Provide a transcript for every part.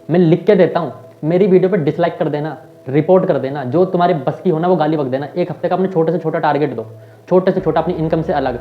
मैं लिख के देता हूँ, मेरी वीडियो पे डिसलाइक कर देना, रिपोर्ट कर देना, जो तुम्हारे बस की होना वो गाली बक देना। एक हफ्ते का अपने छोटे से छोटा टारगेट दो, छोटे से छोटा अपनी इनकम से अलग,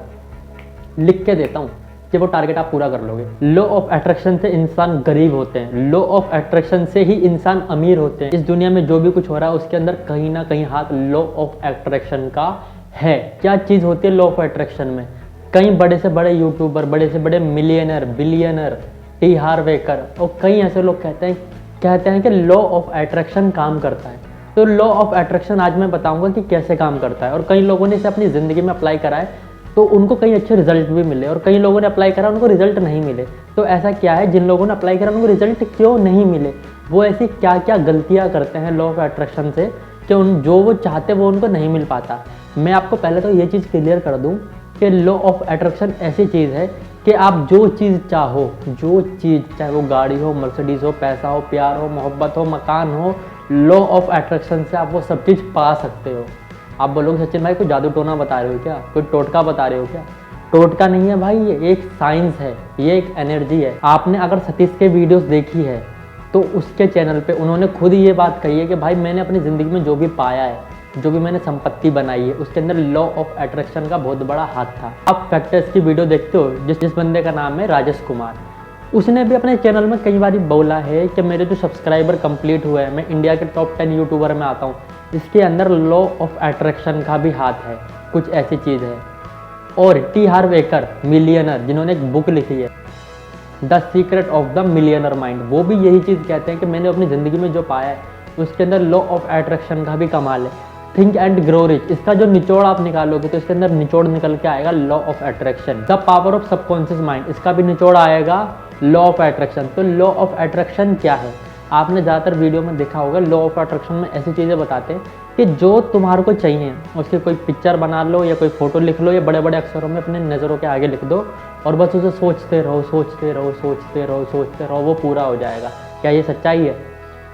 लिख के देता हूँ कि वो टारगेट आप पूरा कर लोगे। लॉ ऑफ अट्रैक्शन से इंसान गरीब होते हैं, लॉ ऑफ अट्रैक्शन से ही इंसान अमीर होते हैं। इस दुनिया में जो भी कुछ हो रहा है उसके अंदर कहीं ना कहीं हाथ लॉ ऑफ अट्रैक्शन का है। क्या चीज़ होती है लॉ ऑफ अट्रैक्शन में? कई बड़े से बड़े यूट्यूबर, बड़े से बड़े मिलियनर, बिलियनर, टी हार्वेकर और कई ऐसे लोग कहते हैं कि लॉ ऑफ अट्रैक्शन काम करता है। तो लॉ ऑफ अट्रैक्शन आज मैं बताऊंगा कि कैसे काम करता है, और कई लोगों ने इसे अपनी ज़िंदगी में अप्लाई करा है तो उनको कई अच्छे रिजल्ट भी मिले, और कई लोगों ने अप्लाई करा उनको रिजल्ट नहीं मिले। तो ऐसा क्या है, जिन लोगों ने अप्लाई करा उनको रिजल्ट क्यों नहीं मिले? वो ऐसी क्या क्या गलतियाँ करते हैं लॉ ऑफ अट्रैक्शन से कि जो वो चाहते वो उनको नहीं मिल पाता। मैं आपको पहले तो ये चीज़ क्लियर कर दूँ कि लॉ ऑफ अट्रैक्शन ऐसी चीज़ है कि आप जो चीज़ चाहो, जो चीज़, चाहे वो गाड़ी हो, मर्सिडीज़ हो, पैसा हो, प्यार हो, मोहब्बत हो, मकान हो, लॉ ऑफ अट्रैक्शन से आप वो सब चीज़ पा सकते हो। आप बोलोगे सचिन भाई कोई जादू टोना बता रहे हो क्या, कोई टोटका बता रहे हो क्या? टोटका नहीं है भाई, ये एक साइंस है, ये एक एनर्जी है। आपने अगर सतीश के वीडियोस देखी है तो उसके चैनल पे उन्होंने खुद ये बात कही है कि भाई मैंने अपनी ज़िंदगी में जो भी पाया है, जो भी मैंने संपत्ति बनाई है, उसके अंदर लॉ ऑफ अट्रैक्शन का बहुत बड़ा हाथ था। आप फैक्टर्स की वीडियो देखते हो, जिस बंदे का नाम है राजेश कुमार, उसने भी अपने चैनल में कई बार बोला है कि मेरे जो सब्सक्राइबर कंप्लीट हुए हैं, मैं इंडिया के टॉप 10 यूट्यूबर में आता हूँ, इसके अंदर लॉ ऑफ अट्रैक्शन का भी हाथ है, कुछ ऐसी चीज़ है। और टी हार्वेकर, मिलियनर, जिन्होंने एक बुक लिखी है the secret of the millionaire mind, वो भी यही चीज़ कहते हैं कि मैंने अपनी ज़िंदगी में जो पाया है उसके अंदर लॉ ऑफ अट्रैक्शन का भी कमाल है। थिंक एंड ग्रो रिच, इसका जो निचोड़ आप निकालोगे तो इसके अंदर निचोड़ निकल के आएगा law of attraction. The power of subconscious mind, इसका भी निचोड़ आएगा लॉ ऑफ अट्रैक्शन। तो लॉ ऑफ अट्रैक्शन क्या है? आपने ज़्यादातर वीडियो में देखा होगा, लॉ ऑफ अट्रैक्शन में ऐसी चीज़ें बताते हैं कि जो तुम्हारे को चाहिए उसकी कोई पिक्चर बना लो या कोई फ़ोटो लिख लो या बड़े बड़े अक्षरों में अपने नज़रों के आगे लिख दो और बस उसे सोचते रहो, सोचते रहो, सोचते रहो, सोचते रहो, वो पूरा हो जाएगा। क्या ये सच्चाई है?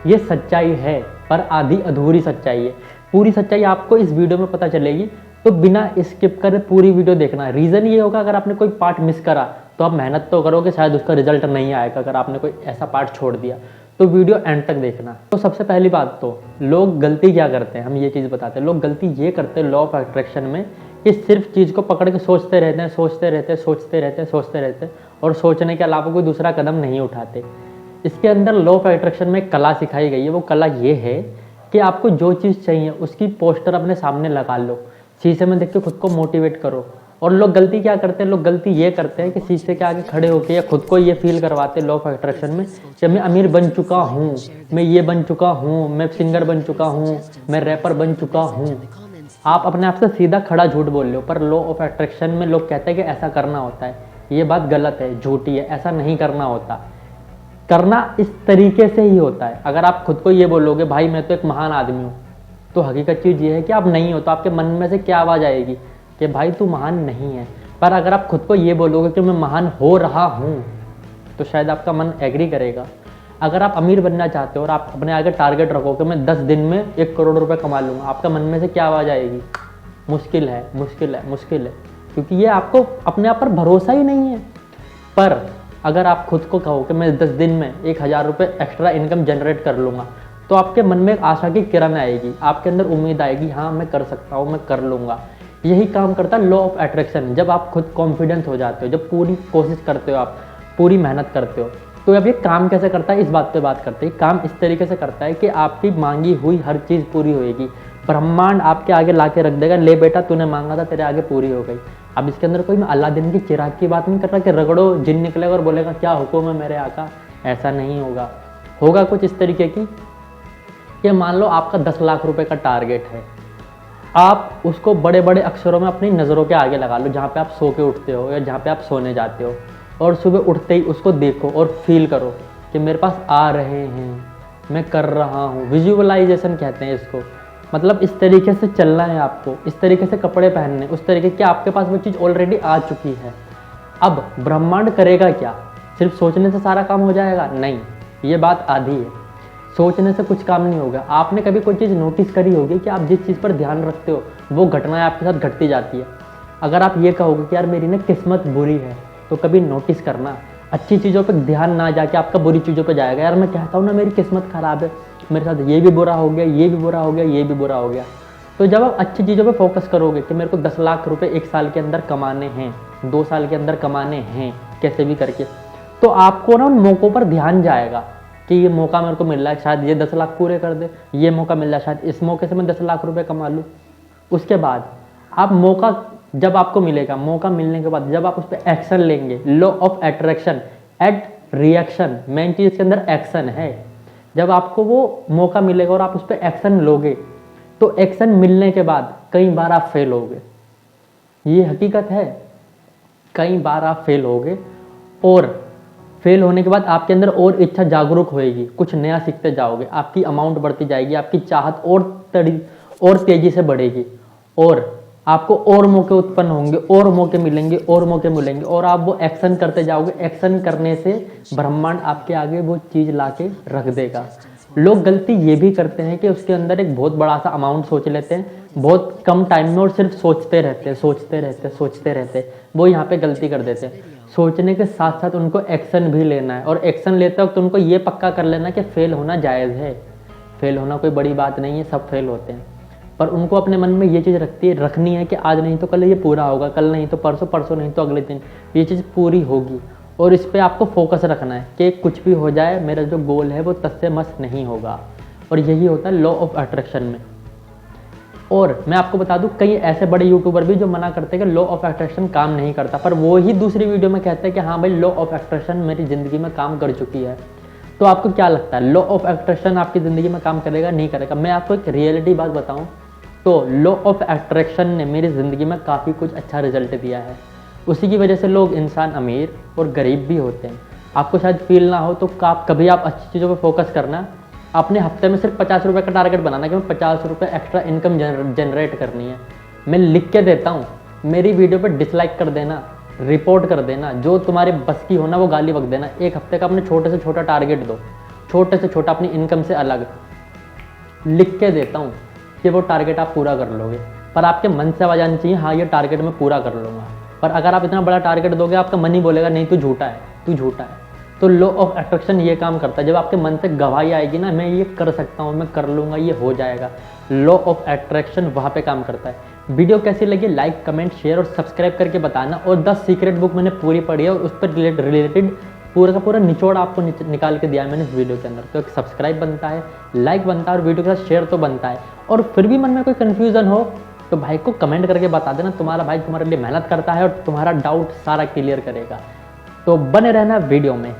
ये सच्चाई है, पर आधी अधूरी सच्चाई है। पूरी सच्चाई आपको इस वीडियो में पता चलेगी, तो बिना स्किप करे पूरी वीडियो देखना। रीज़न ये होगा अगर आपने कोई पार्ट मिस करा तो आप मेहनत तो करोगे, शायद उसका रिजल्ट नहीं आएगा अगर आपने कोई ऐसा पार्ट छोड़ दिया। तो वीडियो एंड तक देखना। तो सबसे पहली बात तो लोग गलती क्या करते हैं, हम ये चीज़ बताते हैं। लोग गलती ये करते हैं लॉ ऑफ अट्रैक्शन में कि सिर्फ चीज़ को पकड़ के सोचते रहते हैं, सोचते रहते हैं, सोचते रहते हैं, सोचते रहते हैं और सोचने के अलावा कोई दूसरा कदम नहीं उठाते। इसके अंदर लॉ ऑफ अट्रैक्शन में कला सिखाई गई है। वो कला ये है कि आपको जो चीज़ चाहिए उसकी पोस्टर अपने सामने लगा लो, शीशे में देख के खुद को मोटिवेट करो। और लोग गलती क्या करते हैं, लोग गलती ये करते हैं कि शीशे के आगे खड़े होकर या खुद को ये फील करवाते हैं लॉ ऑफ अट्रैक्शन में कि मैं अमीर बन चुका हूँ, मैं ये बन चुका हूँ, मैं सिंगर बन चुका हूँ, मैं रैपर बन चुका हूँ। आप अपने आप से सीधा खड़ा झूठ बोल रहे हो, पर लॉ ऑफ अट्रैक्शन में लोग कहते हैं कि ऐसा करना होता है। ये बात गलत है, झूठी है, ऐसा नहीं करना होता। करना इस तरीके से ही होता है। अगर आप खुद को ये बोलोगे भाई मैं तो एक महान आदमी हूँ, तो हकीकत चीज़ ये है कि आप नहीं हो। तो आपके मन में से क्या आवाज़ आएगी कि भाई तू महान नहीं है। पर अगर आप खुद को ये बोलोगे कि मैं महान हो रहा हूँ, तो शायद आपका मन एग्री करेगा। अगर आप अमीर बनना चाहते हो और आप अपने आगे टारगेट रखो कि मैं 10 दिन में 1 करोड़ रुपए कमा लूँगा, आपका मन में से क्या आवाज़ आएगी? मुश्किल है, मुश्किल है, मुश्किल है, क्योंकि ये आपको अपने आप पर भरोसा ही नहीं है। पर अगर आप खुद को कहो कि मैं 10 दिन में 1000 रुपये एक्स्ट्रा इनकम जनरेट कर लूँगा, तो आपके मन में एक आशा की किरण आएगी, आपके अंदर उम्मीद आएगी, हाँ मैं कर सकता हूँ, मैं कर लूँगा। यही काम करता है लॉ ऑफ अट्रैक्शन। जब आप खुद कॉन्फिडेंट हो जाते हो, जब पूरी कोशिश करते हो, आप पूरी मेहनत करते हो, तो अब ये काम कैसे करता है इस बात पे बात करते हैं। काम इस तरीके से करता है कि आपकी मांगी हुई हर चीज़ पूरी होएगी। ब्रह्मांड आपके आगे ला के रख देगा, ले बेटा तूने मांगा था, तेरे आगे पूरी हो गई। अब इसके अंदर कोई मैं अलादीन की चिराग की बात नहीं कर रहा कि रगड़ो जिन निकलेगा और बोलेगा क्या हुक्म है मेरे आका। ऐसा नहीं होगा। होगा कुछ इस तरीके की कि मान लो आपका 10 लाख रुपए का टारगेट है, आप उसको बड़े बड़े अक्षरों में अपनी नज़रों के आगे लगा लो, जहाँ पे आप सो के उठते हो या जहाँ पे आप सोने जाते हो, और सुबह उठते ही उसको देखो और फील करो कि मेरे पास आ रहे हैं, मैं कर रहा हूँ। विजुअलाइजेशन कहते हैं इसको। मतलब इस तरीके से चलना है आपको, इस तरीके से कपड़े पहनने, उस तरीके कि आपके पास वो चीज़ ऑलरेडी आ चुकी है। अब ब्रह्मांड करेगा क्या? सिर्फ सोचने से सारा काम हो जाएगा? नहीं, ये बात आधी है। सोचने से कुछ काम नहीं होगा। आपने कभी कोई चीज़ नोटिस करी होगी कि आप जिस चीज़ पर ध्यान रखते हो वो घटनाएं आपके साथ घटती जाती है। अगर आप ये कहोगे कि यार मेरी ना किस्मत बुरी है, तो कभी नोटिस करना अच्छी चीज़ों पे ध्यान ना जाके आपका बुरी चीज़ों पे जाएगा। यार मैं कहता हूँ ना मेरी किस्मत ख़राब है, मेरे साथ ये भी बुरा हो गया, ये भी बुरा हो गया, ये भी बुरा हो गया। तो जब आप अच्छी चीज़ों पे फोकस करोगे कि मेरे को 10 लाख रुपए 1 साल के अंदर कमाने हैं, 2 साल के अंदर कमाने हैं कैसे भी करके, तो आपको ना उन मौक़ों पर ध्यान जाएगा कि ये मौका मेरे को मिल रहा है, शायद ये 10 लाख पूरे कर दे, ये मौका मिल रहा है, शायद इस मौके से मैं 10 लाख रुपए कमा लूँ। उसके बाद आप मौका जब आपको मिलेगा, मौका मिलने के बाद जब आप उस पर एक्शन लेंगे, law of attraction at reaction, main चीज़ के अंदर एक्शन है। जब आपको वो मौका मिलेगा और आप उस पर एक्शन लोगे, तो एक्शन मिलने के बाद कई बार आप फेल होगे, ये हकीकत है। कई बार आप फेल होगे और फेल होने के बाद आपके अंदर और इच्छा जागरूक होएगी, कुछ नया सीखते जाओगे, आपकी अमाउंट बढ़ती जाएगी, आपकी चाहत और तेजी से बढ़ेगी और आपको और मौके उत्पन्न होंगे, और मौके मिलेंगे, और मौके मिलेंगे और आप वो एक्शन करते जाओगे। एक्शन करने से ब्रह्मांड आपके आगे वो चीज़ ला के रख देगा। लोग गलती ये भी करते हैं कि उसके अंदर एक बहुत बड़ा सा अमाउंट सोच लेते हैं बहुत कम टाइम में और सिर्फ सोचते रहते हैं। वो यहाँ पे गलती कर देते हैं। सोचने के साथ साथ उनको एक्शन भी लेना है और एक्शन लेते वक्त उनको ये पक्का कर लेना कि फेल होना जायज़ है, फेल होना कोई बड़ी बात नहीं है, सब फेल होते हैं। पर उनको अपने मन में ये चीज़ रखनी है कि आज नहीं तो कल ये पूरा होगा, कल नहीं तो परसों, परसों नहीं तो अगले दिन ये चीज़ पूरी होगी। और इस पे आपको फोकस रखना है कि कुछ भी हो जाए मेरा जो गोल है वो तस्से मस नहीं होगा। और यही होता है लॉ ऑफ अट्रैक्शन में। और मैं आपको बता दूं कई ऐसे बड़े यूट्यूबर भी जो मना करते हैं कि लॉ ऑफ अट्रैक्शन काम नहीं करता, पर वो ही दूसरी वीडियो में कहते हैं कि हाँ भाई लॉ ऑफ अट्रैक्शन मेरी ज़िंदगी में काम कर चुकी है। तो आपको क्या लगता है लॉ ऑफ अट्रैक्शन आपकी ज़िंदगी में काम करेगा नहीं करेगा? मैं आपको एक रियलिटी बात बताऊँ तो लॉ ऑफ अट्रैक्शन ने मेरी ज़िंदगी में काफ़ी कुछ अच्छा रिजल्ट दिया है। उसी की वजह से लोग इंसान अमीर और गरीब भी होते हैं। आपको शायद फील ना हो तो कभी आप अच्छी चीज़ों पर फोकस करना, अपने हफ्ते में सिर्फ 50 रुपये का टारगेट बनाना कि मैं 50 रुपये एक्स्ट्रा इनकम जनरेट करनी है। मैं लिख के देता हूँ, मेरी वीडियो पर डिसलाइक कर देना, रिपोर्ट कर देना, जो तुम्हारे बस की होना वो गाली बक देना। एक हफ्ते का अपने छोटे से छोटा टारगेट दो, छोटे से छोटा अपनी इनकम से अलग लिख के देता हूँ कि वो टारगेट आप पूरा कर लोगे। पर आपके मन से आवाज़ आनी चाहिए हाँ ये टारगेट मैं पूरा कर लूँगा। पर अगर आप इतना बड़ा टारगेट दोगे आपका मन ही बोलेगा नहीं तू झूठा है, तू झूठा है। तो लॉ ऑफ अट्रैक्शन ये काम करता है, जब आपके मन से गवाही आएगी ना मैं ये कर सकता हूँ, मैं कर लूँगा, ये हो जाएगा, लॉ ऑफ अट्रैक्शन वहाँ पे काम करता है। वीडियो कैसी लगी लाइक कमेंट शेयर और सब्सक्राइब करके बताना। और 10 सीक्रेट बुक मैंने पूरी पढ़ी है और उस पर रिलेटेड पूरा का पूरा निचोड़ आपको निकाल के दिया है मैंने इस वीडियो के अंदर। तो एक सब्सक्राइब बनता है, लाइक बनता है और वीडियो के साथ शेयर तो बनता है। और फिर भी मन में कोई कन्फ्यूज़न हो तो भाई को कमेंट करके बता देना, तुम्हारा भाई तुम्हारे लिए मेहनत करता है और तुम्हारा डाउट सारा क्लियर करेगा। तो बने रहना वीडियो में।